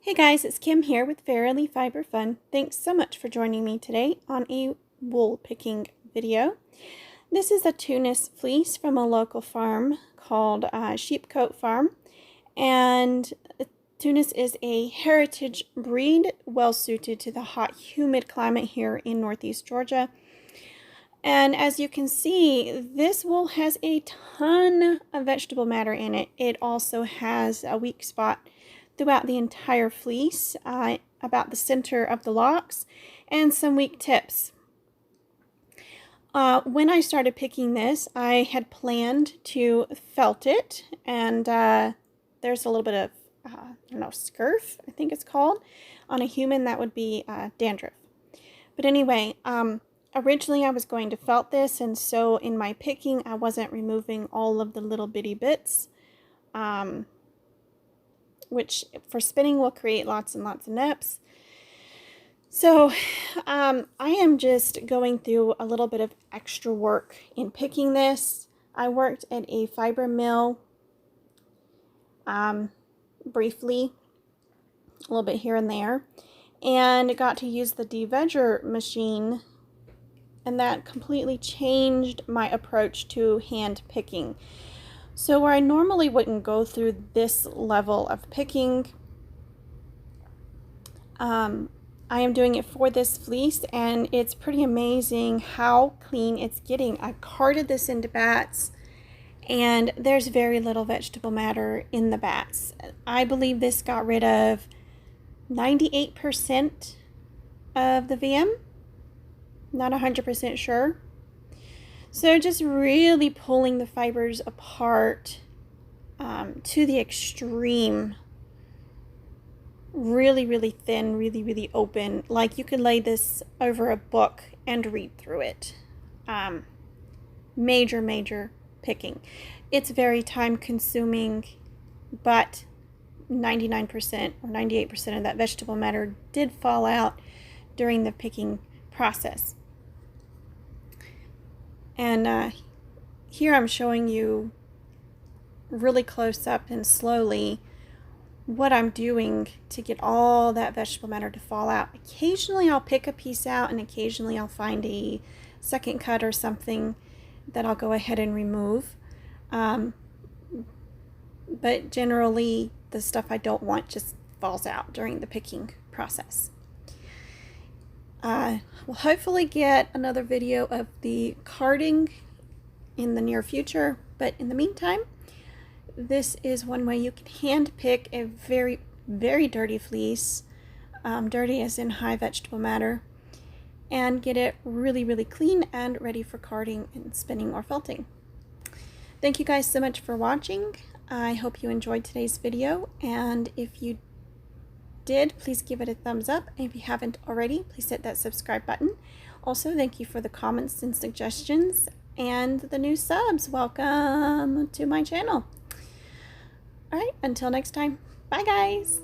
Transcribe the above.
Hey guys, it's Kim here with Verily Fiber Fun. Thanks so much for joining me today on a wool picking video. This is a Tunis fleece from a local farm called Sheepcoat Farm, and Tunis is a heritage breed well suited to the hot, humid climate here in Northeast Georgia. And as you can see, this wool has a ton of vegetable matter in it. It also has a weak spot throughout the entire fleece, about the center of the locks, and some weak tips. When I started picking this, I had planned to felt it, and there's a little bit of, I don't know, scurf, I think it's called. On a human, that would be dandruff. But anyway, originally I was going to felt this, and so in my picking, I wasn't removing all of the little bitty bits, which for spinning will create lots and lots of nips. So I am just going through a little bit of extra work in picking this. I worked at a fiber mill briefly, a little bit here and there, and got to use the veggie machine, and that completely changed my approach to hand picking. So where I normally wouldn't go through this level of picking, I am doing it for this fleece, and it's pretty amazing how clean it's getting. I carded this into bats, and there's very little vegetable matter in the bats. I believe this got rid of 98% of the VM. Not 100% sure. So just really pulling the fibers apart to the extreme. Really, really thin, really, really open. Like you could lay this over a book and read through it. Major picking. It's very time consuming, but 99% or 98% of that vegetable matter did fall out during the picking process. And here I'm showing you really close up and slowly what I'm doing to get all that vegetable matter to fall out. Occasionally I'll pick a piece out, and occasionally I'll find a second cut or something that I'll go ahead and remove. But generally the stuff I don't want just falls out during the picking process. We'll hopefully get another video of the carding in the near future, but in the meantime, this is one way you can hand pick a very, very dirty fleece, dirty as in high vegetable matter, and get it really, really clean and ready for carding and spinning or felting. Thank you guys so much for watching. I hope you enjoyed today's video, and if you did, please give it a thumbs up. And if you haven't already, please hit that subscribe button. Also, thank you for the comments and suggestions and the new subs. Welcome to my channel. All right, until next time. Bye, guys.